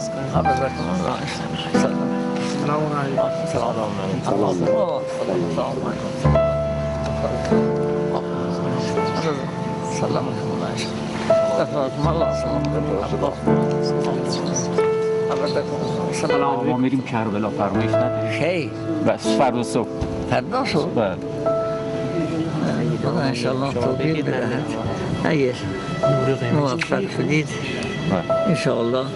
حفظكم الله. السلام عليكم. السلام سلامكم الله. حفظكم الله. سلام. ما میریم کربلا، فرمایش نداری؟ خیر. بس فردا صبح. فردا صبح؟ بله. خدا انشاءالله توفیق بدهد. اگر موفق شدید انشاءالله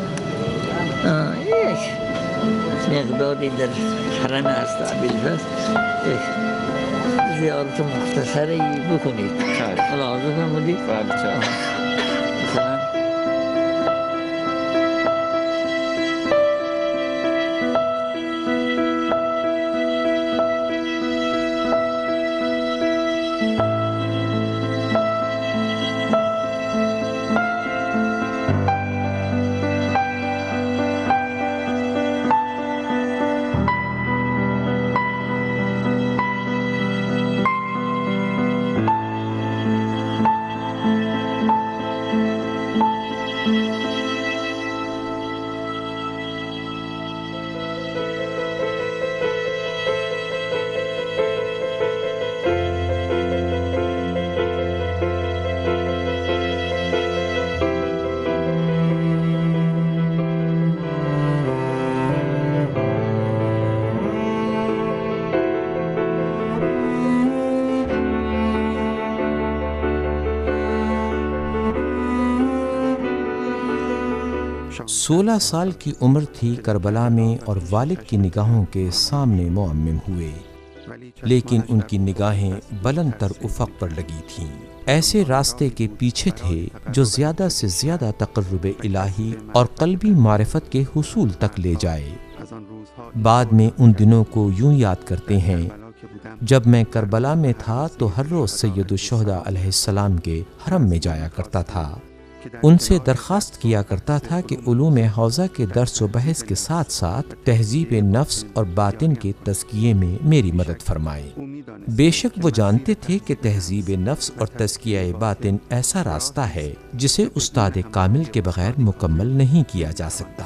یک مقداری در حرم هست ابوالفضل یک زیارت مختصری بکنید. ملاحظه فرمودید؟ بله چشم. مثلا سولہ سال کی عمر تھی کربلا میں اور والد کی نگاہوں کے سامنے معمم ہوئے، لیکن ان کی نگاہیں بلند تر افق پر لگی تھیں، ایسے راستے کے پیچھے تھے جو زیادہ سے زیادہ تقرب الہی اور قلبی معرفت کے حصول تک لے جائے۔ بعد میں ان دنوں کو یوں یاد کرتے ہیں، جب میں کربلا میں تھا تو ہر روز سید الشہداء علیہ السلام کے حرم میں جایا کرتا تھا، ان سے درخواست کیا کرتا تھا کہ علوم حوزہ کے درس و بحث کے ساتھ ساتھ تہذیب نفس اور باطن کے تزکیے میں میری مدد فرمائیں۔ بے شک وہ جانتے تھے کہ تہذیب نفس اور تزکیہ باطن ایسا راستہ ہے جسے استاد کامل کے بغیر مکمل نہیں کیا جا سکتا۔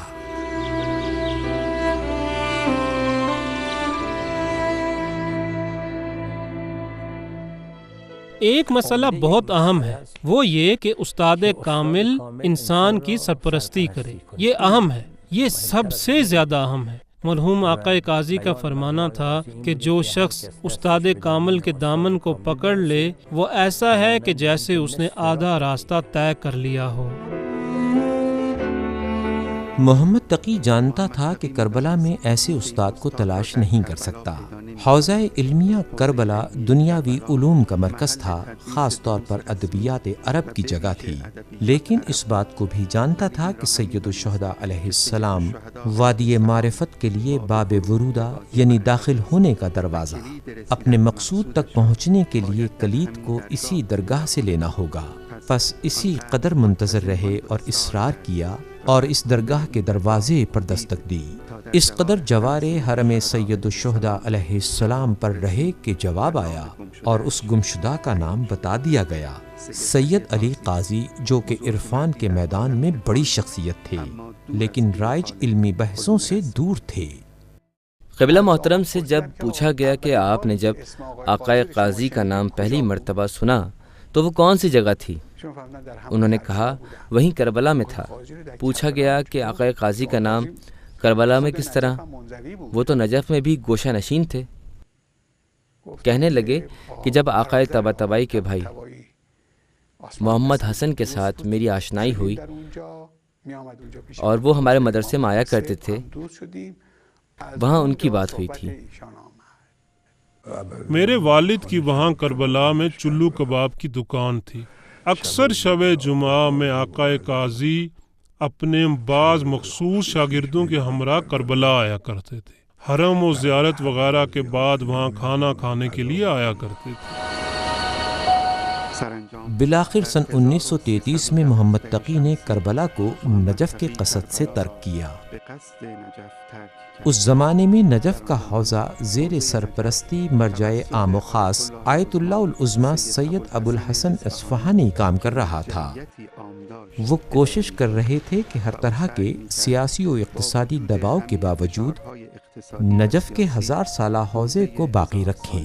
ایک مسئلہ بہت اہم ہے، وہ یہ کہ استاد کامل انسان کی سرپرستی کرے۔ یہ اہم ہے، یہ سب سے زیادہ اہم ہے۔ مرحوم آقا قاضی کا فرمانا تھا کہ جو شخص استاد کامل کے دامن کو پکڑ لے وہ ایسا ہے کہ جیسے اس نے آدھا راستہ طے کر لیا ہو۔ محمد تقی جانتا تھا کہ کربلا میں ایسے استاد کو تلاش نہیں کر سکتا۔ حوزہ علمیہ کربلا دنیاوی علوم کا مرکز تھا، خاص طور پر ادبیات عرب کی جگہ تھی، لیکن اس بات کو بھی جانتا تھا کہ سید الشہداء علیہ السلام وادی معرفت کے لیے باب ورودہ یعنی داخل ہونے کا دروازہ، اپنے مقصود تک پہنچنے کے لیے کلید کو اسی درگاہ سے لینا ہوگا۔ پس اسی قدر منتظر رہے اور اصرار کیا اور اس درگاہ کے دروازے پر دستک دی، اس قدر جوار حرم سید الشہداء علیہ السلام پر رہے کہ جواب آیا اور اس گمشدہ کا نام بتا دیا گیا، سید علی قاضی، جو کہ عرفان کے میدان میں بڑی شخصیت تھے لیکن رائج علمی بحثوں سے دور تھے۔ قبلہ محترم سے جب پوچھا گیا کہ آپ نے جب آقا قاضی کا نام پہلی مرتبہ سنا تو وہ کون سی جگہ تھی؟ انہوں نے کہا وہیں کربلا میں تھا۔ پوچھا گیا کہ آقا قاضی کا نام کربلا میں کس طرح؟ وہ تو نجف میں بھی گوشہ نشین تھے۔ کہنے لگے کہ جب آقا طباطبائی کے بھائی محمد حسن کے ساتھ میری آشنائی ہوئی اور وہ ہمارے مدرسے میں آیا کرتے تھے، وہاں ان کی بات ہوئی تھی۔ میرے والد کی وہاں کربلا میں چلو کباب کی دکان تھی۔ اکثر شب جمعہ میں آقا قاضی اپنے بعض مخصوص شاگردوں کے ہمراہ کربلا آیا کرتے تھے۔ حرم و زیارت وغیرہ کے بعد وہاں کھانا کھانے کے لیے آیا کرتے تھے۔ بالآخر سن 1933 میں محمد تقی نے کربلا کو نجف کے قصد سے ترک کیا۔ اس زمانے میں نجف کا حوزہ زیر سرپرستی مرجع عام و خاص آیت اللہ العظمیٰ سید ابو الحسن اصفہانی کام کر رہا تھا۔ وہ کوشش کر رہے تھے کہ ہر طرح کے سیاسی و اقتصادی دباؤ کے باوجود نجف کے 1000 سالہ حوزے کو باقی رکھیں۔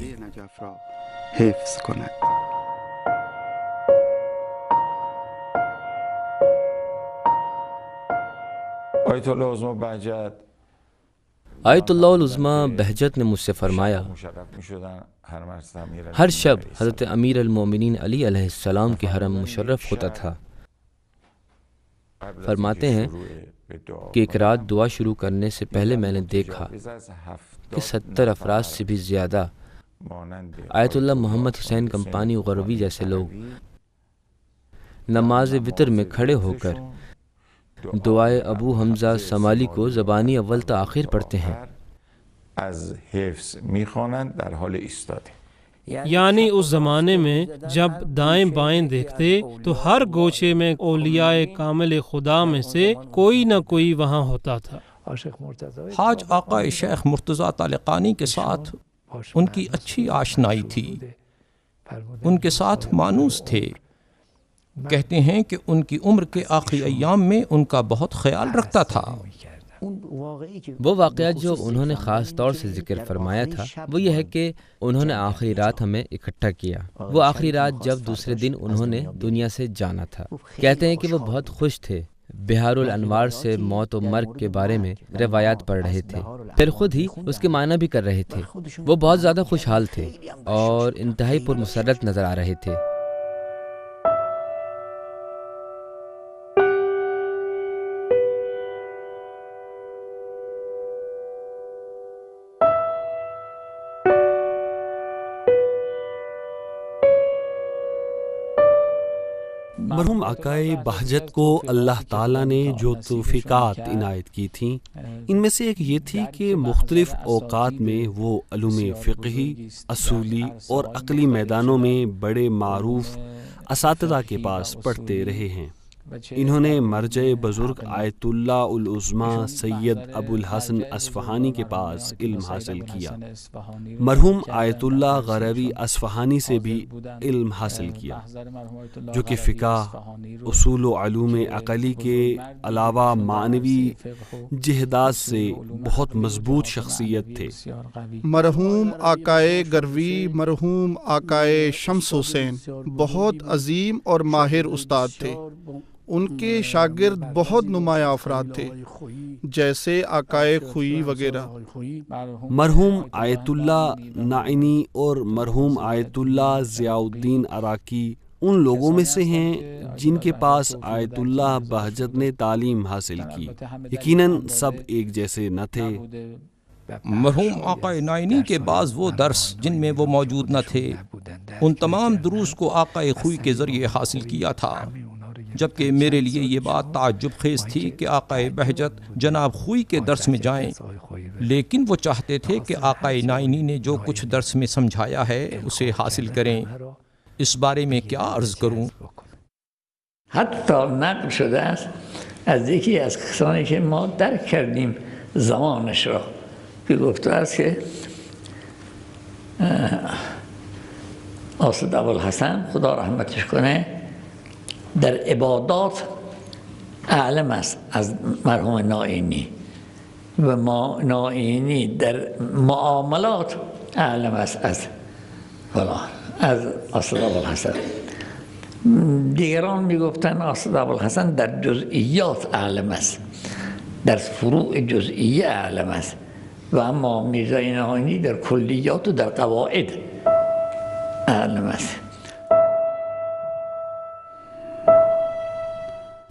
آیت اللہ العظمیٰ بہجت نے مجھ سے فرمایا، ہر شب حضرت امیر المومنین علی علیہ السلام کے حرم مشرف ہوتا تھا۔ فرماتے ہیں کہ ایک رات دعا شروع کرنے سے پہلے میں نے دیکھا کہ 70 افراد سے بھی زیادہ آیت اللہ محمد حسین کمپانی غروی جیسے لوگ نماز وتر میں کھڑے ہو کر دعائے ابو حمزہ سمالی کو زبانی اول تا آخر پڑھتے ہیں۔ یعنی اس زمانے میں جب دائیں بائیں دیکھتے تو ہر گوشے میں اولیاء کامل خدا میں سے کوئی نہ کوئی وہاں ہوتا تھا۔ حاج آقا شیخ مرتضیٰ طالقانی کے ساتھ ان کی اچھی آشنائی تھی، ان کے ساتھ مانوس تھے۔ کہتے ہیں کہ ان کی عمر کے آخری ایام میں ان کا بہت خیال رکھتا تھا۔ وہ واقعات جو انہوں نے خاص طور سے ذکر فرمایا تھا وہ یہ ہے کہ انہوں نے آخری رات ہمیں اکٹھا کیا۔ وہ آخری رات جب دوسرے دن انہوں نے دنیا سے جانا تھا۔ کہتے ہیں کہ وہ بہت خوش تھے، بہار الانوار سے موت و مرگ کے بارے میں روایات پڑھ رہے تھے، پھر خود ہی اس کے معنی بھی کر رہے تھے۔ وہ بہت زیادہ خوشحال تھے اور انتہائی پرمسرت نظر آ رہے تھے۔ مرحوم آقائے بہجت کو اللہ تعالیٰ نے جو توفیقات عنایت کی تھیں، ان میں سے ایک یہ تھی کہ مختلف اوقات میں وہ علوم فقہی، اصولی اور عقلی میدانوں میں بڑے معروف اساتذہ کے پاس پڑھتے رہے ہیں۔ انہوں نے مرجع بزرگ آیت اللہ العظمیٰ سید ابو الحسن اصفہانی کے پاس علم حاصل کیا۔ مرحوم آیت اللہ غروی اصفہانی سے بھی علم حاصل کیا، جو کہ فقہ، اصول و علوم عقلی کے علاوہ معنوی جہدات سے بہت مضبوط شخصیت تھے۔ مرحوم آقائے گروی مرحوم آقائے شمس حسین بہت عظیم اور ماہر استاد تھے۔ ان کے شاگرد بہت نمایاں افراد تھے، جیسے آقائے خوئی وغیرہ۔ مرحوم آیت اللہ نائینی اور مرحوم آیت اللہ ضیاء الدین عراقی ان لوگوں میں سے ہیں جن کے پاس آیت اللہ بہجت نے تعلیم حاصل کی۔ یقیناً سب ایک جیسے نہ تھے۔ مرحوم آقا نائینی کے بعض وہ درس جن میں وہ موجود نہ تھے، ان تمام دروس کو آقا خوئی کے ذریعے حاصل کیا تھا، جبکہ میرے لیے یہ بات تعجب خیز تھی کہ آقا بہجت جناب خوئی کے درس میں جائیں، لیکن وہ چاہتے تھے کہ آقا نائینی نے جو کچھ درس میں سمجھایا ہے اسے حاصل کریں۔ اس بارے میں کیا عرض کروں؟ حتی نقل شده است از یکی از کسانی که ما درک کردیم زمانش را که گفته است که آصد ابوالحسن خدا رحمتش کنه در عبادات اعلم است از مرحوم نائینی و نائینی در معاملات اعلم است از فلان از آصد ابوالحسن. دیگران میگفتن آصد ابوالحسن در جزئیات اعلم است، در فروع جزئیه اعلم است، و اما میرزای نائینی در کلیات و در قواعد اعلم است.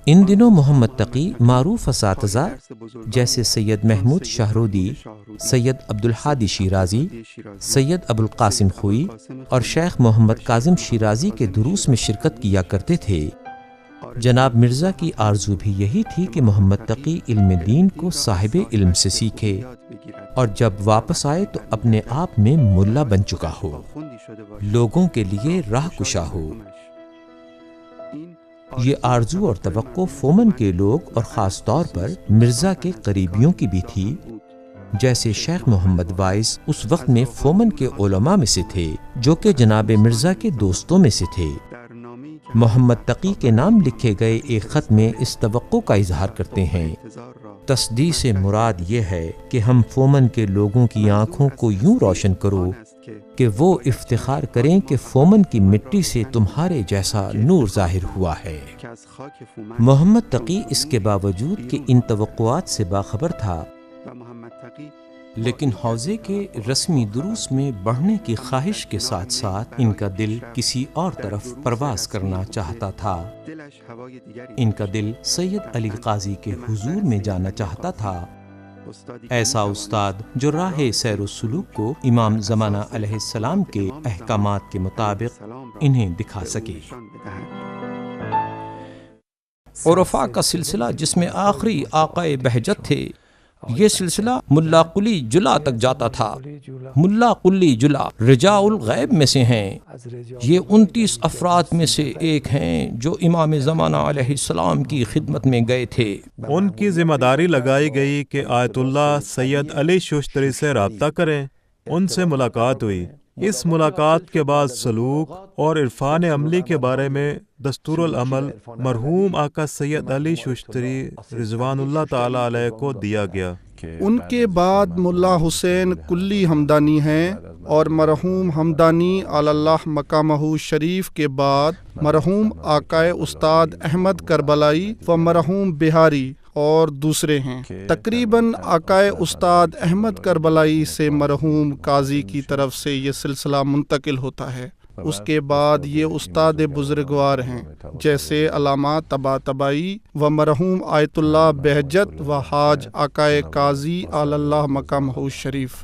ان دنوں محمد تقی معروف اساتذہ جیسے سید محمود شاہرودی، سید عبدالحادی شیرازی، سید ابو القاسم خوئی اور شیخ محمد کاظم شیرازی کے دروس میں شرکت کیا کرتے تھے۔ جناب مرزا کی آرزو بھی یہی تھی کہ محمد تقی علم دین کو صاحب علم سے سیکھے، اور جب واپس آئے تو اپنے آپ میں ملا بن چکا ہو، لوگوں کے لیے راہ کشا ہو۔ یہ آرزو اور توقع فومن کے لوگ اور خاص طور پر مرزا کے قریبیوں کی بھی تھی، جیسے شیخ محمد وائس اس وقت میں فومن کے علماء میں سے تھے جو کہ جناب مرزا کے دوستوں میں سے تھے۔ محمد تقی کے نام لکھے گئے ایک خط میں اس توقع کا اظہار کرتے ہیں، تصدیق سے مراد یہ ہے کہ ہم فومن کے لوگوں کی آنکھوں کو یوں روشن کرو کہ وہ افتخار کریں کہ فومن کی مٹی سے تمہارے جیسا نور ظاہر ہوا ہے۔ محمد تقی اس کے باوجود کہ ان توقعات سے باخبر تھا، لیکن حوزے کے رسمی دروس میں بڑھنے کی خواہش کے ساتھ ساتھ ان کا دل کسی اور طرف پرواز کرنا چاہتا تھا۔ ان کا دل سید علی قاضی کے حضور میں جانا چاہتا تھا، ایسا استاد جو راہ سیر و سلوک کو امام زمانہ علیہ السلام کے احکامات کے مطابق انہیں دکھا سکے۔ عرفاء کا سلسلہ جس میں آخری آقا بہجت تھے، یہ سلسلہ ملا قلی جلا تک جاتا تھا۔ ملا قلی جلا رجاء الغیب میں سے ہیں، یہ 29 افراد میں سے ایک ہیں جو امام زمانہ علیہ السلام کی خدمت میں گئے تھے۔ ان کی ذمہ داری لگائی گئی کہ آیت اللہ سید علی ششتری سے رابطہ کریں۔ ان سے ملاقات ہوئی۔ اس ملاقات کے بعد سلوک اور عرفان عملی کے بارے میں دستور العمل مرحوم آقا سید علی ششتری رضوان اللہ تعالی علیہ کو دیا گیا۔ ان کے بعد ملا حسین کلی ہمدانی ہیں، اور مرحوم ہمدانی علی اللہ مقامہ شریف کے بعد مرحوم آقا استاد احمد کربلائی و مرحوم بہاری اور دوسرے ہیں۔ تقریباً آقا استاد احمد کربلائی سے مرحوم قاضی کی طرف سے یہ سلسلہ منتقل ہوتا ہے۔ اس کے بعد یہ استاد بزرگوار ہیں جیسے علامہ طباطبائی و مرحوم آیت اللہ بہجت و حاج آقا قاضی علی اللہ مقامہ شریف۔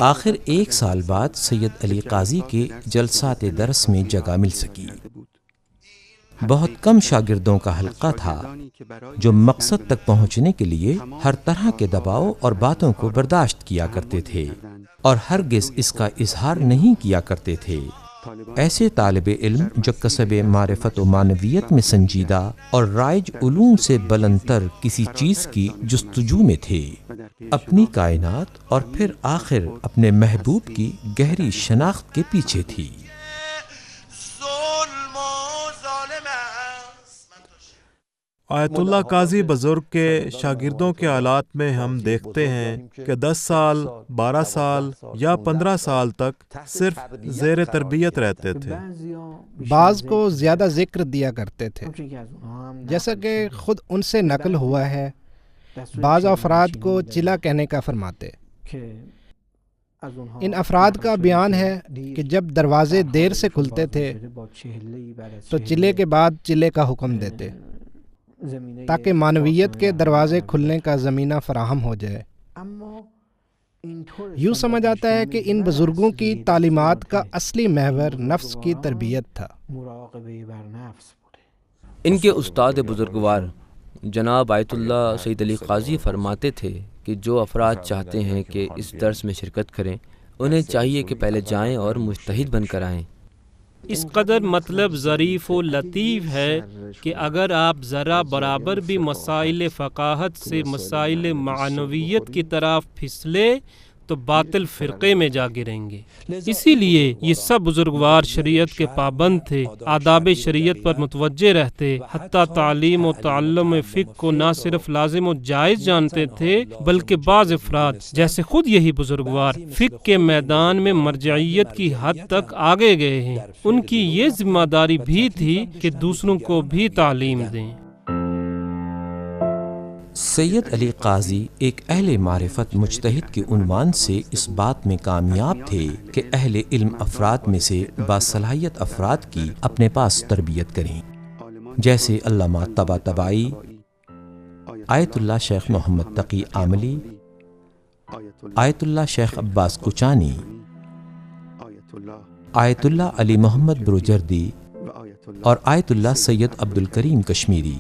آخر 1 سال بعد سید علی قاضی کے جلسات درس میں جگہ مل سکی۔ بہت کم شاگردوں کا حلقہ تھا جو مقصد تک پہنچنے کے لیے ہر طرح کے دباؤ اور باتوں کو برداشت کیا کرتے تھے اور ہرگز اس کا اظہار نہیں کیا کرتے تھے۔ ایسے طالب علم جو کسب معرفت و معنویت میں سنجیدہ اور رائج علوم سے بلند تر کسی چیز کی جستجو میں تھے، اپنی کائنات اور پھر آخر اپنے محبوب کی گہری شناخت کے پیچھے تھی۔ آیت اللہ قاضی بزرگ کے شاگردوں کے حالات میں ہم دیکھتے ہیں کہ 10 سال، 12 سال یا 15 سال تک صرف زیر تربیت رہتے تھے۔ بعض کو زیادہ ذکر دیا کرتے تھے، جیسا کہ خود ان سے نقل ہوا ہے۔ بعض افراد کو چلا کہنے کا فرماتے۔ ان افراد کا بیان ہے کہ جب دروازے دیر سے کھلتے تھے تو چلے کے بعد چلے کا حکم دیتے تاکہ معنویت کے دروازے کھلنے کا زمینہ فراہم ہو جائے۔ یوں سمجھ آتا ہے کہ ان بزرگوں کی تعلیمات کا اصلی محور نفس کی تربیت تھا۔ ان کے استاد بزرگوار جناب آیت اللہ سید علی قاضی فرماتے تھے کہ جو افراد چاہتے ہیں کہ اس درس میں شرکت کریں، انہیں چاہیے کہ پہلے جائیں اور مجتہد بن کر آئیں۔ اس قدر مطلب ظریف و لطیف ہے کہ اگر آپ ذرا برابر بھی مسائل فقاہت سے مسائل معنویت کی طرف پھسلے تو باطل فرقے میں جا گریں گے۔ اسی لیے یہ سب بزرگوار شریعت کے پابند تھے، آداب شریعت پر متوجہ رہتے، حتیٰ تعلیم و تعلم فقہ کو نہ صرف لازم و جائز جانتے تھے بلکہ بعض افراد جیسے خود یہی بزرگوار فقہ کے میدان میں مرجعیت کی حد تک آگے گئے ہیں۔ ان کی یہ ذمہ داری بھی تھی کہ دوسروں کو بھی تعلیم دیں۔ سید علی قاضی ایک اہل معرفت مجتہد کے عنوان سے اس بات میں کامیاب تھے کہ اہل علم افراد میں سے باصلاحیت افراد کی اپنے پاس تربیت کریں، جیسے علامہ طباطبائی، آیت اللہ شیخ محمد تقی عاملی، آیت اللہ شیخ عباس کوچانی، آیت اللہ علی محمد بروجردی اور آیت اللہ سید عبد الکریم کشمیری۔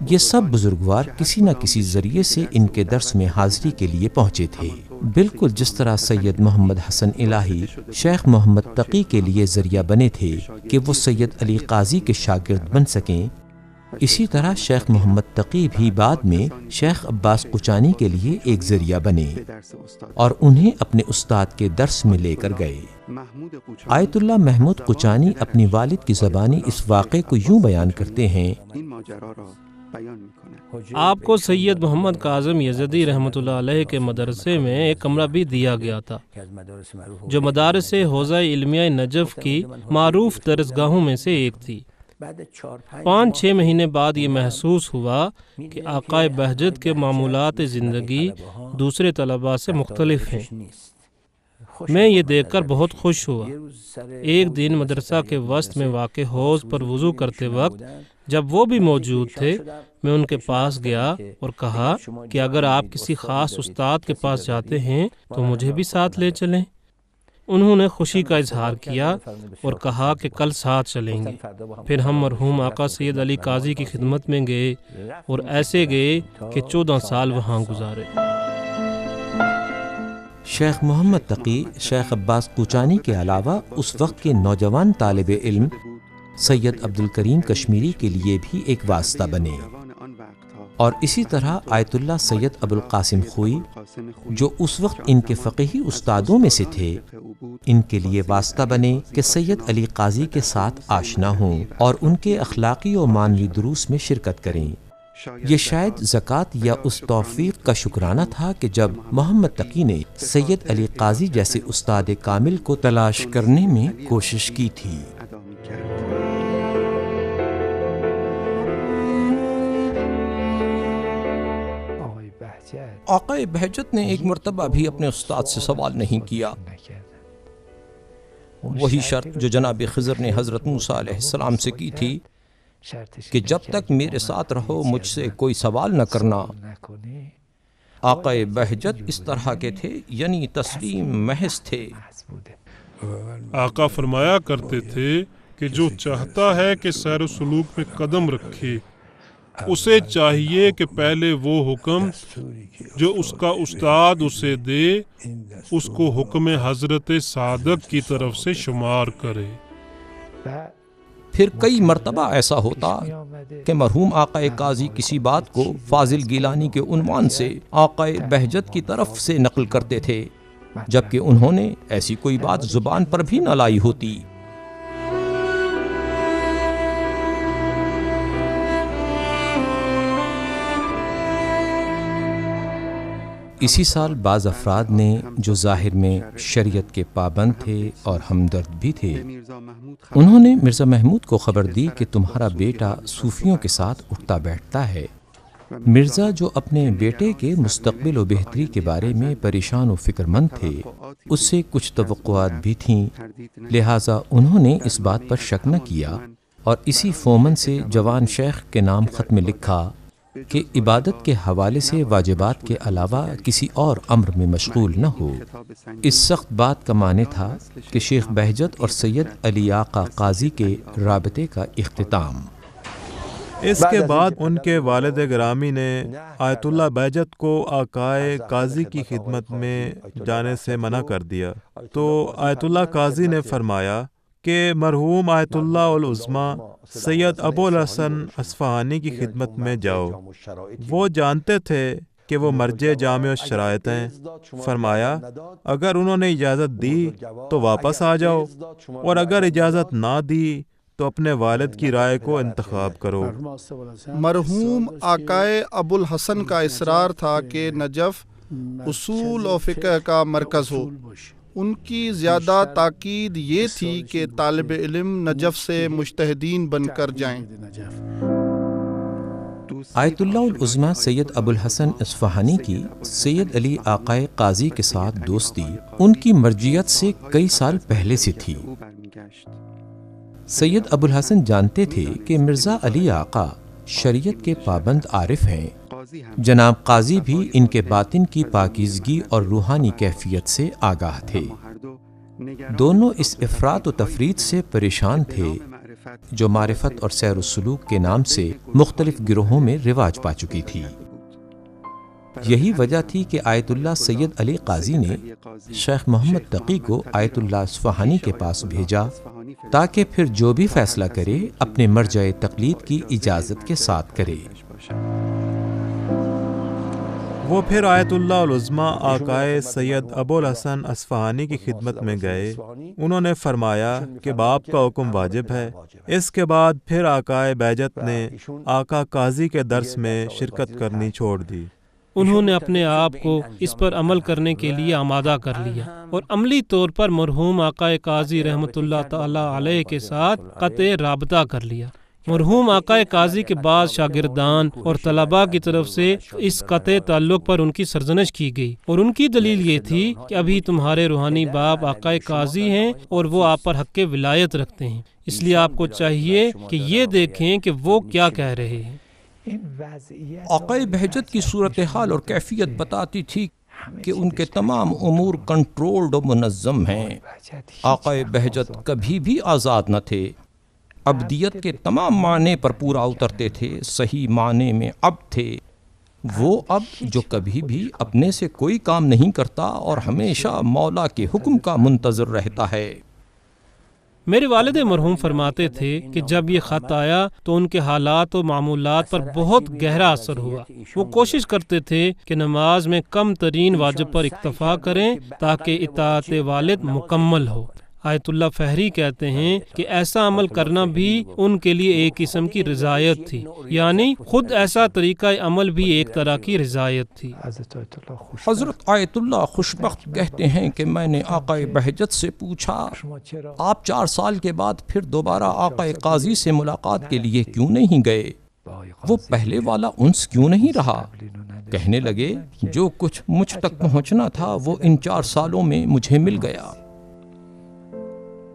یہ سب بزرگوار کسی نہ کسی ذریعے سے ان کے درس میں حاضری کے لیے پہنچے تھے، بالکل جس طرح سید محمد حسن الہی شیخ محمد تقی کے لیے ذریعہ بنے تھے کہ وہ سید علی قاضی کے شاگرد بن سکیں، اسی طرح شیخ محمد تقی بھی بعد میں شیخ عباس قچانی کے لیے ایک ذریعہ بنے اور انہیں اپنے استاد کے درس میں لے کر گئے۔ آیت اللہ محمود قچانی اپنی والد کی زبانی اس واقعے کو یوں بیان کرتے ہیں، آپ کو سید محمد کاظم یزدی رحمۃ اللہ علیہ کے مدرسے میں ایک کمرہ بھی دیا گیا تھا جو مدارس حوزہ علمیہ نجف کی معروف درسگاہوں میں سے ایک تھی۔ 5-6 مہینے بعد یہ محسوس ہوا کہ آقا بہجت کے معمولات زندگی دوسرے طلباء سے مختلف ہیں۔ میں یہ دیکھ کر بہت خوش ہوا۔ ایک دن مدرسہ کے وسط میں واقع حوض پر وضو کرتے وقت جب وہ بھی موجود تھے، میں ان کے پاس گیا اور کہا کہ اگر آپ کسی خاص استاد کے پاس جاتے ہیں تو مجھے بھی ساتھ لے چلیں۔ انہوں نے خوشی کا اظہار کیا اور کہا کہ کل ساتھ چلیں گے۔ پھر ہم مرحوم آقا سید علی قاضی کی خدمت میں گئے اور ایسے گئے کہ 14 سال وہاں گزارے۔ شیخ محمد تقی شیخ عباس قچانی کے علاوہ اس وقت کے نوجوان طالب علم سید عبد الکریم کشمیری کے لیے بھی ایک واسطہ بنے، اور اسی طرح آیت اللہ سید ابو القاسم خوئی جو اس وقت ان کے فقیہی استادوں میں سے تھے، ان کے لیے واسطہ بنے کہ سید علی قاضی کے ساتھ آشنا ہوں اور ان کے اخلاقی و معنوی دروس میں شرکت کریں۔ یہ شاید زکوٰۃ یا اس توفیق کا شکرانہ تھا کہ جب محمد تقی نے سید علی قاضی جیسے استاد کامل کو تلاش کرنے میں کوشش کی تھی۔ آقا بہجت نے ایک مرتبہ بھی اپنے استاد سے سوال نہیں کیا، وہی شرط جو جناب خضر نے حضرت موسیٰ علیہ السلام سے کی تھی کہ جب تک میرے ساتھ رہو مجھ سے کوئی سوال نہ کرنا۔ آقا بہجت اس طرح کے تھے، یعنی تسلیم محض تھے۔ آقا فرمایا کرتے تھے کہ جو چاہتا ہے کہ سیر و سلوک میں قدم رکھے، اسے چاہیے کہ پہلے وہ حکم جو اس کا استاد اسے دے اس کو حکم حضرت صادق کی طرف سے شمار کرے۔ پھر کئی مرتبہ ایسا ہوتا کہ مرحوم آقا قاضی کسی بات کو فاضل گیلانی کے عنوان سے آقا بہجت کی طرف سے نقل کرتے تھے، جبکہ انہوں نے ایسی کوئی بات زبان پر بھی نہ لائی ہوتی۔ اسی سال بعض افراد نے جو ظاہر میں شریعت کے پابند تھے اور ہمدرد بھی تھے، انہوں نے مرزا محمود کو خبر دی کہ تمہارا بیٹا صوفیوں کے ساتھ اٹھتا بیٹھتا ہے۔ مرزا جو اپنے بیٹے کے مستقبل و بہتری کے بارے میں پریشان و فکر مند تھے، اس سے کچھ توقعات بھی تھیں، لہٰذا انہوں نے اس بات پر شک نہ کیا اور اسی فومن سے جوان شیخ کے نام خط میں لکھا کہ عبادت کے حوالے سے واجبات کے علاوہ کسی اور امر میں مشغول نہ ہو۔ اس سخت بات کا معنی تھا کہ شیخ بہجت اور سید علی آقا قاضی کے رابطے کا اختتام۔ اس کے بعد ان کے والد گرامی نے آیت اللہ بہجت کو آقائے قاضی کی خدمت میں جانے سے منع کر دیا، تو آیت اللہ قاضی نے فرمایا کہ مرحوم آیت اللہ العظمیٰ سید ابو الحسن اصفہانی کی خدمت میں جاؤ۔ وہ جانتے تھے کہ وہ مرجع جامع الشرائط ہیں۔ فرمایا اگر انہوں نے اجازت دی تو واپس آ جاؤ، اور اگر اجازت نہ دی تو اپنے والد کی رائے کو انتخاب کرو۔ مرحوم آقائے ابو الحسن کا اصرار تھا کہ نجف اصول و فقہ کا مرکز ہو۔ ان کی زیادہ تاکید یہ تھی کہ طالب علم نجف سے مجتہدین بن کر جائیں۔ آیت اللہ العظمیٰ سید ابو الحسن اصفہانی کی سید علی آقائے قاضی کے ساتھ دوستی ان کی مرجعیت سے کئی سال پہلے سے تھی۔ سید ابو الحسن جانتے تھے کہ مرزا علی آقا شریعت کے پابند عارف ہیں، جناب قاضی بھی ان کے باطن کی پاکیزگی اور روحانی کیفیت سے آگاہ تھے۔ دونوں اس افراط و تفریط سے پریشان تھے جو معرفت اور سیر و سلوک کے نام سے مختلف گروہوں میں رواج پا چکی تھی۔ یہی وجہ تھی کہ آیت اللہ سید علی قاضی نے شیخ محمد تقی کو آیت اللہ اصفہانی کے پاس بھیجا تاکہ پھر جو بھی فیصلہ کرے اپنے مرجع تقلید کی اجازت کے ساتھ کرے۔ وہ پھر آیت اللہ العظمیٰ آقائے سید ابو الحسن اصفہانی کی خدمت میں گئے۔ انہوں نے فرمایا کہ باپ کا حکم واجب ہے۔ اس کے بعد پھر آقائے بہجت نے آقا قاضی کے درس میں شرکت کرنی چھوڑ دی۔ انہوں نے اپنے آپ کو اس پر عمل کرنے کے لیے آمادہ کر لیا اور عملی طور پر مرحوم آقا قاضی رحمۃ اللہ تعالی علیہ کے ساتھ قطع رابطہ کر لیا۔ مرحوم آقا قاضی کے بعد شاگردان اور طلباء کی طرف سے اس قطع تعلق پر ان کی سرزنش کی گئی، اور ان کی دلیل یہ تھی کہ ابھی تمہارے روحانی باپ آقا قاضی ہیں اور وہ آپ پر حق ولایت رکھتے ہیں، اس لیے آپ کو چاہیے کہ یہ دیکھیں کہ وہ کیا کہہ رہے ہیں۔ آقا بہجت کی صورتحال اور کیفیت بتاتی تھی کہ ان کے تمام امور کنٹرولڈ و منظم ہیں۔ آقا بہجت کبھی بھی آزاد نہ تھے، عبدیت کے تمام معنی پر پورا اترتے تھے، صحیح معنی میں عبد تھے۔ وہ عبد جو کبھی بھی اپنے سے کوئی کام نہیں کرتا اور ہمیشہ مولا کے حکم کا منتظر رہتا ہے۔ میرے والد مرحوم فرماتے تھے کہ جب یہ خط آیا تو ان کے حالات و معمولات پر بہت گہرا اثر ہوا۔ وہ کوشش کرتے تھے کہ نماز میں کم ترین واجب پر اکتفا کریں تاکہ اطاعت والد مکمل ہو۔ آیت اللہ فہری کہتے ہیں کہ ایسا عمل کرنا بھی ان کے لیے ایک قسم کی رضایت تھی، یعنی خود ایسا طریقہ عمل بھی ایک طرح کی رضایت تھی۔ حضرت آیت اللہ خوشبخت کہتے ہیں کہ میں نے آقا بہجت سے پوچھا، آپ 4 سال کے بعد پھر دوبارہ آقا قاضی سے ملاقات کے لیے کیوں نہیں گئے؟ وہ پہلے والا انس کیوں نہیں رہا؟ کہنے لگے، جو کچھ مجھ تک پہنچنا تھا وہ ان 4 سالوں میں مجھے مل گیا۔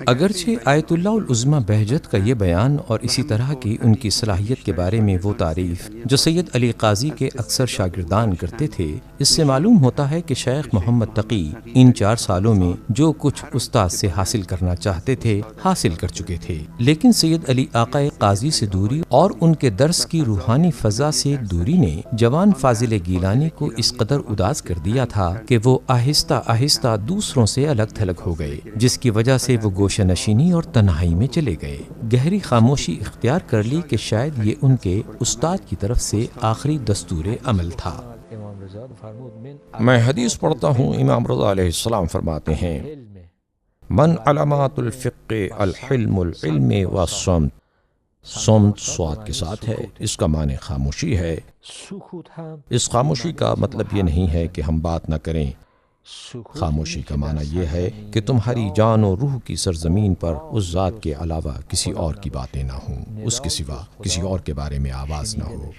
اگرچہ آیت اللہ العظمیٰ بہجت کا یہ بیان اور اسی طرح کی ان کی صلاحیت کے بارے میں وہ تعریف جو سید علی قاضی کے اکثر شاگردان کرتے تھے، اس سے معلوم ہوتا ہے کہ شیخ محمد تقی ان 4 سالوں میں جو کچھ استاد سے حاصل کرنا چاہتے تھے حاصل کر چکے تھے، لیکن سید علی آقا قاضی سے دوری اور ان کے درس کی روحانی فضا سے دوری نے جوان فاضل گیلانی کو اس قدر اداس کر دیا تھا کہ وہ آہستہ آہستہ دوسروں سے الگ تھلگ ہو گئے، جس کی وجہ سے وہ گوشہ نشینی اور تنہائی میں چلے گئے۔ گہری خاموشی اختیار کر لی کہ شاید یہ ان کے استاد کی طرف سے آخری دستور عمل تھا۔ میں حدیث پڑھتا ہوں، امام رضا علیہ السلام فرماتے ہیں، من علامات الفقہ الحلم العلم والصمت۔ صمت سواد کے ساتھ ہے، اس کا معنی خاموشی ہے۔ اس خاموشی کا مطلب یہ نہیں ہے کہ ہم بات نہ کریں۔ خاموشی کا معنی یہ ہے کہ تمہاری جان و روح کی سرزمین پر اس ذات کے علاوہ کسی اور کی باتیں نہ ہوں، اس کے سوا کسی اور کے بارے میں آواز نہ ہو۔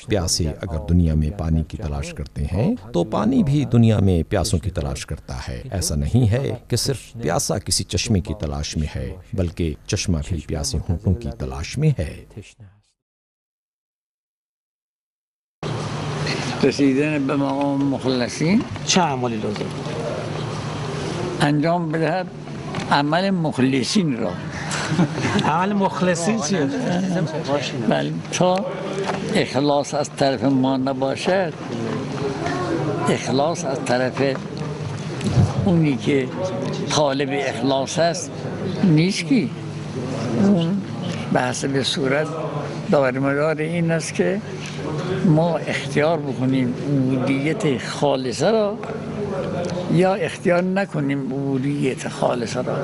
پیاسے اگر دنیا میں پانی کی تلاش کرتے ہیں تو پانی بھی دنیا میں پیاسوں کی تلاش کرتا ہے۔ ایسا نہیں ہے کہ صرف پیاسا کسی چشمے کی تلاش میں ہے، بلکہ چشمہ بھی پیاسے ہونٹوں کی تلاش میں ہے۔ رسیدن به مقام مخلصین چه عملی لازم انجام بدهد عمل مخلصین را. عمل مخلصین چیه؟ بله تا اخلاص از طرف ما نباشد، اخلاص از طرف اونی که طالب اخلاص است نیست کی. اون به حسب صورت دارمدار این است که ما اختیار بکنیم عبودیت خالصه را یا اختیار نکنیم عبودیت خالصه را.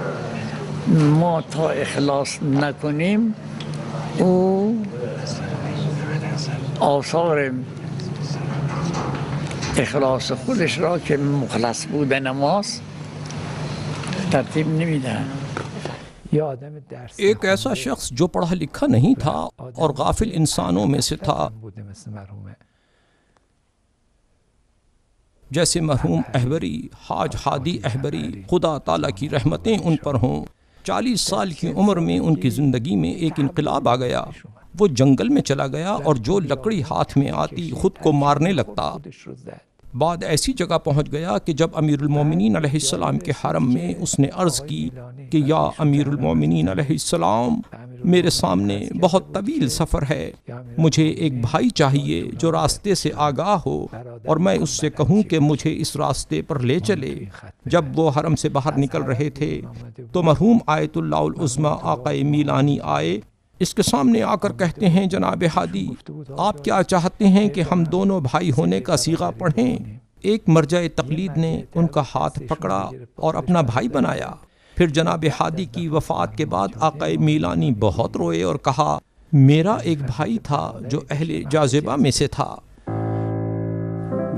ما تا اخلاص نکنیم او آثار اخلاص خودش را که مخلص بودن ماست ترتیب نمیدهند. ایک ایسا شخص جو پڑھا لکھا نہیں تھا اور غافل انسانوں میں سے تھا، جیسے مرحوم احبری، حاج ہادی احبری، خدا تعالیٰ کی رحمتیں ان پر ہوں۔ 40 سال کی عمر میں ان کی زندگی میں ایک انقلاب آ گیا۔ وہ جنگل میں چلا گیا اور جو لکڑی ہاتھ میں آتی خود کو مارنے لگتا۔ بعد ایسی جگہ پہنچ گیا کہ جب امیر المومنین علیہ السلام کے حرم میں اس نے عرض کی کہ یا امیر المومنین علیہ السلام، میرے سامنے بہت طویل سفر ہے، مجھے ایک بھائی چاہیے جو راستے سے آگاہ ہو اور میں اس سے کہوں کہ مجھے اس راستے پر لے چلے۔ جب وہ حرم سے باہر نکل رہے تھے تو مرحوم آیت اللہ العظمیٰ آقا میلانی آئے، اس کے سامنے آ کر کہتے ہیں جناب ہادی، آپ کیا چاہتے ہیں کہ ہم دونوں بھائی ہونے کا صیغہ پڑھیں؟ ایک مرجع تقلید نے ان کا ہاتھ پکڑا اور اپنا بھائی بنایا۔ پھر جناب ہادی کی وفات کے بعد آقا میلانی بہت روئے اور کہا، میرا ایک بھائی تھا جو اہل جاذبہ میں سے تھا۔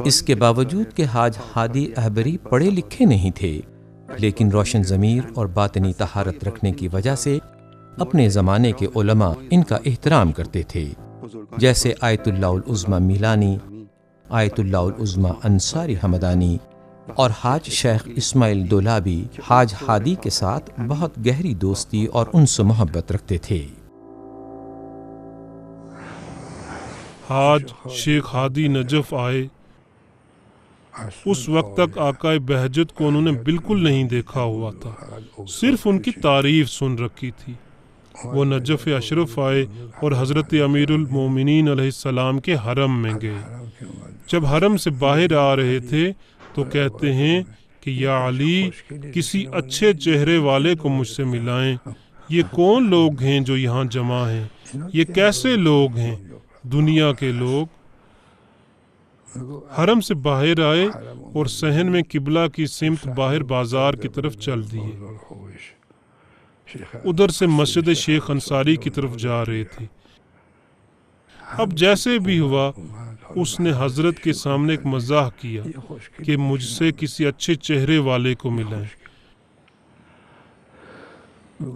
اس کے باوجود کہ حاج ہادی احبری پڑھے لکھے نہیں تھے، لیکن روشن ضمیر اور باطنی طہارت رکھنے کی وجہ سے اپنے زمانے کے علماء ان کا احترام کرتے تھے، جیسے آیت اللہ العظمیٰ میلانی، آیت اللہ العظمیٰ انصاری حمدانی اور حاج شیخ اسماعیل دولابی حاج ہادی کے ساتھ بہت گہری دوستی اور انس و محبت رکھتے تھے۔ حاج شیخ ہادی نجف آئے، اس وقت تک آقا بہجت کو انہوں نے بالکل نہیں دیکھا ہوا تھا، صرف ان کی تعریف سن رکھی تھی۔ وہ نجف اشرف آئے اور حضرت امیر المومنین علیہ السلام کے حرم میں گئے۔ جب حرم سے باہر آ رہے تھے تو کہتے ہیں کہ یا علی، کسی اچھے چہرے والے کو مجھ سے ملائیں، یہ کون لوگ ہیں جو یہاں جمع ہیں؟ یہ کیسے لوگ ہیں؟ دنیا کے لوگ۔ حرم سے باہر آئے اور صحن میں قبلہ کی سمت باہر بازار کی طرف چل دیے، ادھر سے مسجد شیخ انصاری کی طرف جا رہے تھے۔ اب جیسے بھی ہوا، اس نے حضرت کے سامنے ایک مزاح کیا کہ مجھ سے کسی اچھے چہرے والے کو ملائیں۔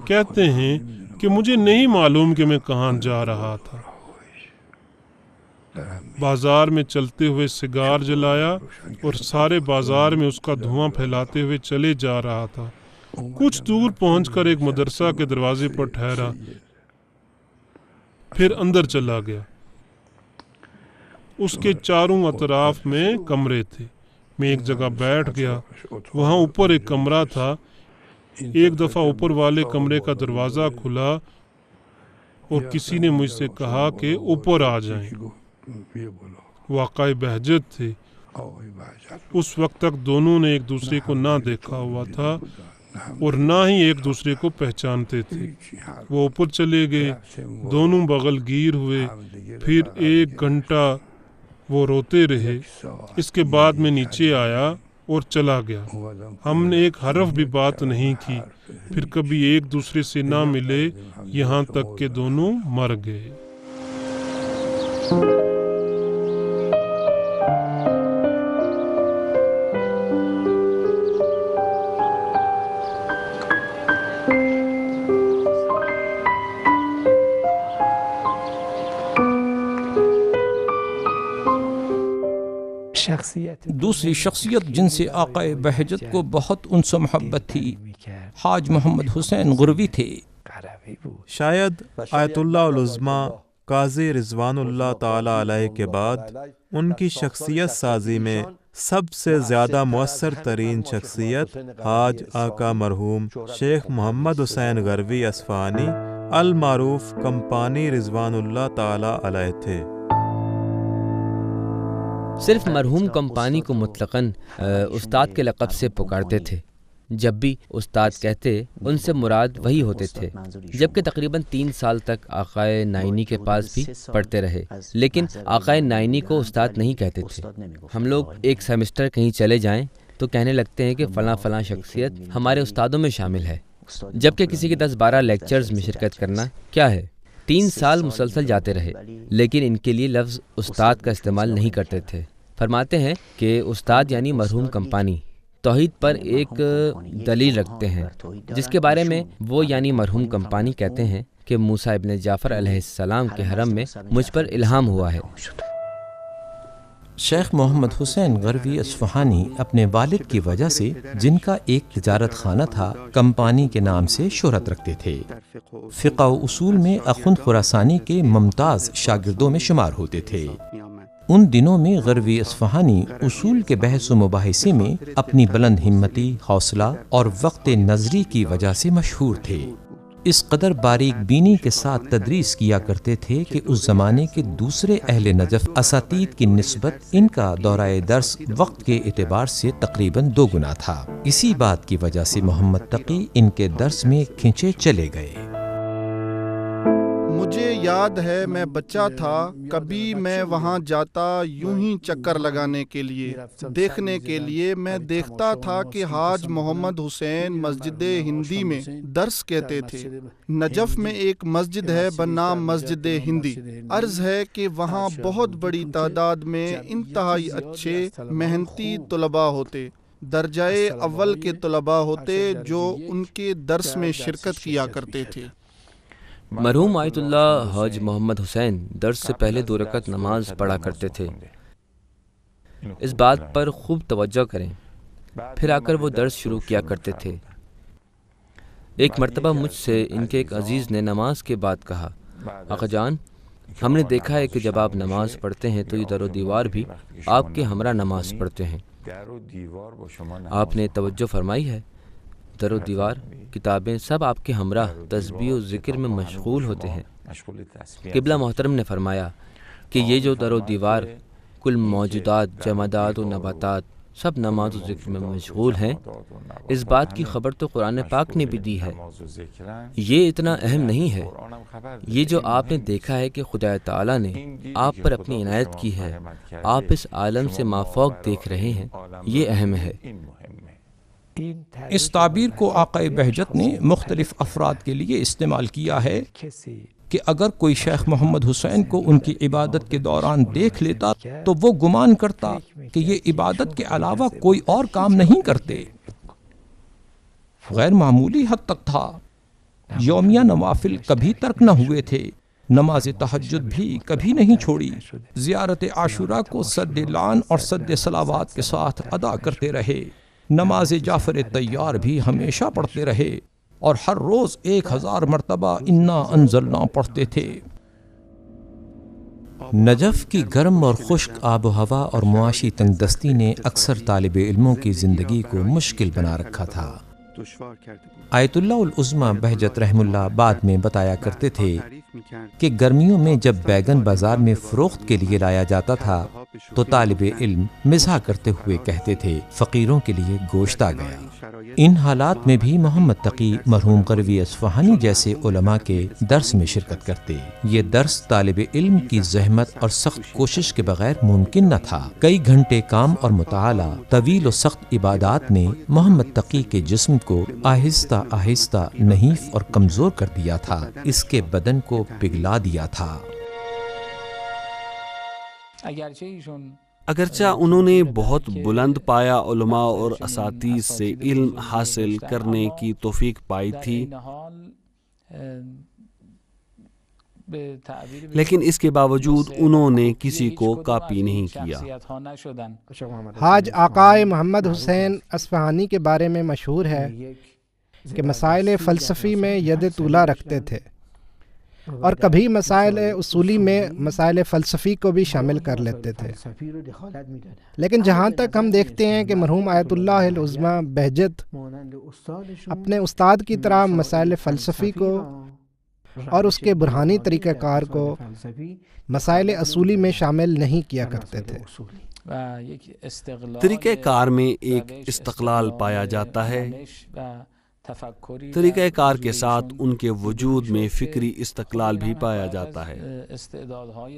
کہتے ہیں کہ مجھے نہیں معلوم کہ میں کہاں جا رہا تھا۔ بازار میں چلتے ہوئے سگار جلایا اور سارے بازار میں اس کا دھواں پھیلاتے ہوئے چلے جا رہا تھا۔ کچھ دور پہنچ کر ایک مدرسہ کے دروازے پر ٹھہرا، پھر اندر چلا گیا۔ اس کے چاروں اطراف میں کمرے تھے۔ میں ایک جگہ بیٹھ گیا، وہاں اوپر ایک کمرہ تھا۔ ایک دفعہ اوپر والے کمرے کا دروازہ کھلا اور کسی نے مجھ سے کہا کہ اوپر آ جائیں۔ وہ آقا بہجت تھے۔ اس وقت تک دونوں نے ایک دوسرے کو نہ دیکھا ہوا تھا اور نہ ہی ایک دوسرے کو پہچانتے تھے۔ وہ اوپر چلے گئے، دونوں بغل گیر ہوئے، پھر 1 گھنٹہ وہ روتے رہے۔ اس کے بعد میں نیچے آیا اور چلا گیا۔ ہم نے ایک حرف بھی بات نہیں کی، پھر کبھی ایک دوسرے سے نہ ملے، یہاں تک کہ دونوں مر گئے۔ دوسری شخصیت جن سے آقا بہجت کو بہت انس و محبت تھی، حاج محمد حسین غروی تھے۔ شاید آیت اللہ العظمیٰ قاضی رضوان اللہ تعالی علیہ کے بعد ان کی شخصیت سازی میں سب سے زیادہ مؤثر ترین شخصیت حاج آقا مرحوم شیخ محمد حسین غروی اصفہانی المعروف کمپانی رضوان اللہ تعالی علیہ تھے۔ صرف مرحوم کمپانی کو مطلقاً استاد کے لقب سے پکارتے تھے۔ جب بھی استاد کہتے ان سے مراد وہی ہوتے تھے، جبکہ تقریباً 3 سال تک آقائے نائنی کے پاس بھی پڑھتے رہے، لیکن آقائے نائنی کو استاد نہیں کہتے تھے۔ ہم لوگ ایک سیمسٹر کہیں چلے جائیں تو کہنے لگتے ہیں کہ فلاں فلاں شخصیت ہمارے استادوں میں شامل ہے، جبکہ کسی کے 10-12 لیکچرز میں شرکت کرنا کیا ہے۔ 3 سال مسلسل جاتے رہے، لیکن ان کے لیے لفظ استاد کا استعمال نہیں کرتے تھے۔ فرماتے ہیں کہ استاد یعنی مرحوم کمپانی توحید پر ایک دلیل رکھتے ہیں، جس کے بارے میں وہ یعنی مرحوم کمپانی کہتے ہیں کہ موسیٰ ابن جعفر علیہ السلام کے حرم میں مجھ پر الہام ہوا ہے۔ شیخ محمد حسین غروی اصفہانی اپنے والد کی وجہ سے، جن کا ایک تجارت خانہ تھا، کمپانی کے نام سے شہرت رکھتے تھے۔ فقہ و اصول میں اخوند خراسانی کے ممتاز شاگردوں میں شمار ہوتے تھے۔ ان دنوں میں غروی اصفہانی اصول کے بحث و مباحثے میں اپنی بلند ہمتی، حوصلہ اور وقت نظری کی وجہ سے مشہور تھے۔ اس قدر باریک بینی کے ساتھ تدریس کیا کرتے تھے کہ اس زمانے کے دوسرے اہل نجف اساتید کی نسبت ان کا دورہ درس وقت کے اعتبار سے تقریباً 2 گنا تھا۔ اسی بات کی وجہ سے محمد تقی ان کے درس میں کھنچے چلے گئے۔ مجھے یاد ہے میں بچہ تھا، کبھی میں وہاں جاتا یوں ہی چکر لگانے کے لیے، دیکھنے کے لیے۔ میں دیکھتا تھا کہ حاج محمد حسین مسجد ہندی میں درس کہتے تھے۔ نجف میں ایک مسجد ہے بنام مسجد ہندی۔ عرض ہے کہ وہاں بہت بڑی تعداد میں انتہائی اچھے محنتی طلباء ہوتے، درجۂ اول کے طلباء ہوتے جو ان کے درس میں شرکت کیا کرتے تھے۔ مرحوم آیت اللہ حاج محمد حسین درس سے پہلے 2 رکعت نماز پڑھا کرتے تھے۔ اس بات پر خوب توجہ کریں، پھر آ کر وہ درس شروع کیا کرتے تھے۔ ایک مرتبہ مجھ سے ان کے ایک عزیز نے نماز کے بعد کہا، آقا جان، ہم نے دیکھا ہے کہ جب آپ نماز پڑھتے ہیں تو یہ در و دیوار بھی آپ کے ہمراہ نماز پڑھتے ہیں۔ آپ نے توجہ فرمائی ہے؟ در و دیوار، کتابیں سب آپ کے ہمراہ تسبیح و ذکر میں مشغول ہوتے ہیں۔ قبلہ محترم نے فرمایا کہ یہ جو در و دیوار، کل موجودات، جمادات و نباتات سب نماز و ذکر میں مشغول ہیں، اس بات کی خبر تو قرآن پاک نے بھی دی ہے۔ یہ اتنا اہم نہیں ہے۔ یہ جو آپ نے دیکھا ہے کہ خدا تعالیٰ نے آپ پر اپنی عنایت کی ہے، آپ اس عالم سے مافوق دیکھ رہے ہیں، یہ اہم ہے۔ اس تعبیر کو آقا بہجت نے مختلف افراد کے لیے استعمال کیا ہے کہ اگر کوئی شیخ محمد حسین کو ان کی عبادت کے دوران دیکھ لیتا تو وہ گمان کرتا کہ یہ عبادت کے علاوہ کوئی اور کام نہیں کرتے۔ غیر معمولی حد تک تھا۔ یومیہ نوافل کبھی ترک نہ ہوئے تھے، نماز تہجد بھی کبھی نہیں چھوڑی، زیارت عاشوراء کو سد لعن اور سد صلوات کے ساتھ ادا کرتے رہے، نماز جعفر طیار بھی ہمیشہ پڑھتے رہے اور ہر روز 1000 مرتبہ انا انزلنا پڑھتے تھے۔ نجف کی گرم اور خشک آب و ہوا اور معاشی تنگ دستی نے اکثر طالب علموں کی زندگی کو مشکل بنا رکھا تھا۔ آیت اللہ العظمی بہجت رحم اللہ بعد میں بتایا کرتے تھے کہ گرمیوں میں جب بیگن بازار میں فروخت کے لیے لایا جاتا تھا تو طالب علم مزاح کرتے ہوئے کہتے تھے، فقیروں کے لیے گوشت آ گیا۔ ان حالات میں بھی محمد تقی مرحوم غروی اصفہانی جیسے علماء کے درس میں شرکت کرتے۔ یہ درس طالب علم کی زحمت اور سخت کوشش کے بغیر ممکن نہ تھا۔ کئی گھنٹے کام اور مطالعہ، طویل و سخت عبادات نے محمد تقی کے جسم کو آہستہ آہستہ نحیف اور کمزور کر دیا تھا، اس کے بدن کو پگھلا دیا تھا۔ اگرچہ انہوں نے بہت بلند پایا علماء اور اساتذہ سے علم حاصل کرنے کی توفیق پائی تھی، لیکن اس کے باوجود انہوں نے کسی کو کاپی نہیں کیا۔ حاج آقائے محمد حسین اصفہانی کے بارے میں مشہور ہے کہ مسائل فلسفی میں ید طولا رکھتے تھے اور کبھی مسائل اصولی میں مسائل فلسفی کو بھی شامل کر لیتے تھے، لیکن جہاں تک ہم دیکھتے ہیں کہ مرحوم آیت اللہ العظمی بہجت اپنے استاد کی طرح مسائل فلسفی کو اور اس کے برہانی طریقہ کار کو مسائل اصولی میں شامل نہیں کیا کرتے تھے۔ طریقہ کار میں ایک استقلال پایا جاتا ہے، طریقہ کار کے ساتھ ان کے وجود میں فکری استقلال بھی پایا جاتا ہے۔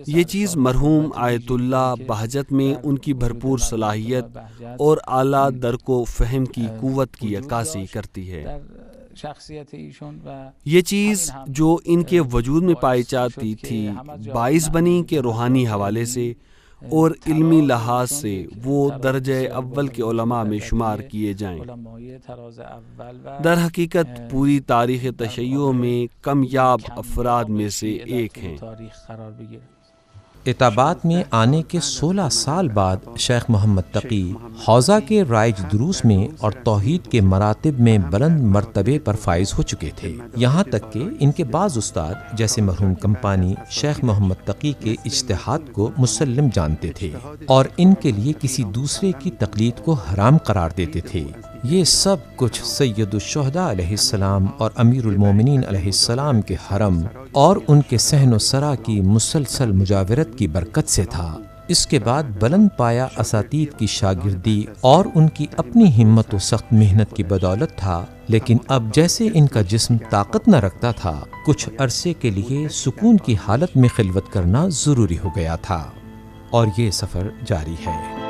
یہ چیز مرحوم آیت اللہ بہجت میں ان کی بھرپور صلاحیت اور اعلیٰ درک و فہم کی قوت کی عکاسی کرتی ہے۔ یہ چیز جو ان کے وجود میں پائی جاتی تھی باعث بنی کہ روحانی حوالے سے اور علمی لحاظ سے وہ درجہ اول کے علماء میں شمار کیے جائیں۔ در حقیقت پوری تاریخ تشیع میں کمیاب افراد میں سے ایک ہیں۔ اتابات میں آنے کے 16 سال بعد شیخ محمد تقی حوزہ کے رائج دروس میں اور توحید کے مراتب میں بلند مرتبے پر فائز ہو چکے تھے، یہاں تک کہ ان کے بعض استاد جیسے مرحوم کمپانی شیخ محمد تقی کے اجتہاد کو مسلم جانتے تھے اور ان کے لیے کسی دوسرے کی تقلید کو حرام قرار دیتے تھے۔ یہ سب کچھ سید الشہداء علیہ السلام اور امیر المومنین علیہ السلام کے حرم اور ان کے صحن و سرا کی مسلسل مجاورت کی برکت سے تھا۔ اس کے بعد بلند پایا اساتید کی شاگردی اور ان کی اپنی ہمت و سخت محنت کی بدولت تھا، لیکن اب جیسے ان کا جسم طاقت نہ رکھتا تھا، کچھ عرصے کے لیے سکون کی حالت میں خلوت کرنا ضروری ہو گیا تھا، اور یہ سفر جاری ہے۔